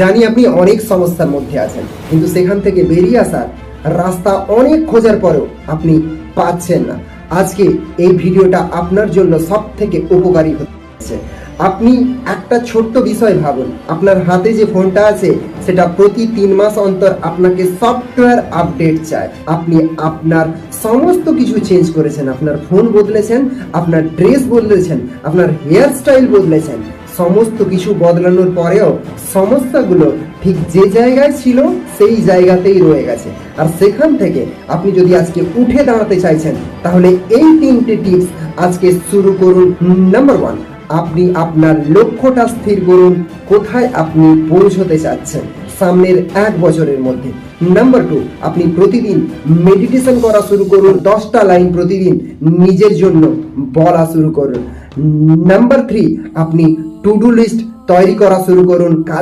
জানি আপনি অনেক সমস্যার মধ্যে আছেন, কিন্তু সেখান থেকে বেরিয়ে আসার রাস্তা অনেক খোঁজার পরেও আপনি পাচ্ছেন না। আজকে এই ভিডিওটা আপনার জন্য সব থেকে উপকারী হচ্ছে। আপনি একটা ছোট্ট বিষয় ভাবুন, আপনার হাতে যে ফোনটা আছে সেটা প্রতি 3 মাস অন্তর আপনাকে সফটওয়্যার আপডেট চায়। আপনি আপনার সমস্ত কিছু চেঞ্জ করেছেন, আপনার ফোন বদলেছেন, আপনার ড্রেস বদলেছেন, আপনার হেয়ার স্টাইল বদলেছেন, সমস্ত কিছু বদলানোর পরেও সমস্যাগুলো ঠিক যে জায়গায় ছিল সেই জায়গাতেই রয়ে গেছে। আর সেখান থেকে আপনি যদি আজকে উঠে দাঁড়াতে চাইছেন, তাহলে এই 3টে টিপস আজকে শুরু করুন। নাম্বার 1, আপনি আপনার লক্ষ্যটা স্থির করুন, কোথায় আপনি পৌঁছতে চাচ্ছেন সামনের 1 বছরের মধ্যে। নাম্বার 2, আপনি প্রতিদিন মেডিটেশন করা শুরু করুন, 10টা লাইন প্রতিদিন নিজের জন্য বলা শুরু করুন। নাম্বার 3, আপনি টু ডু লিস্ট তৈরি করা শুরু করুন।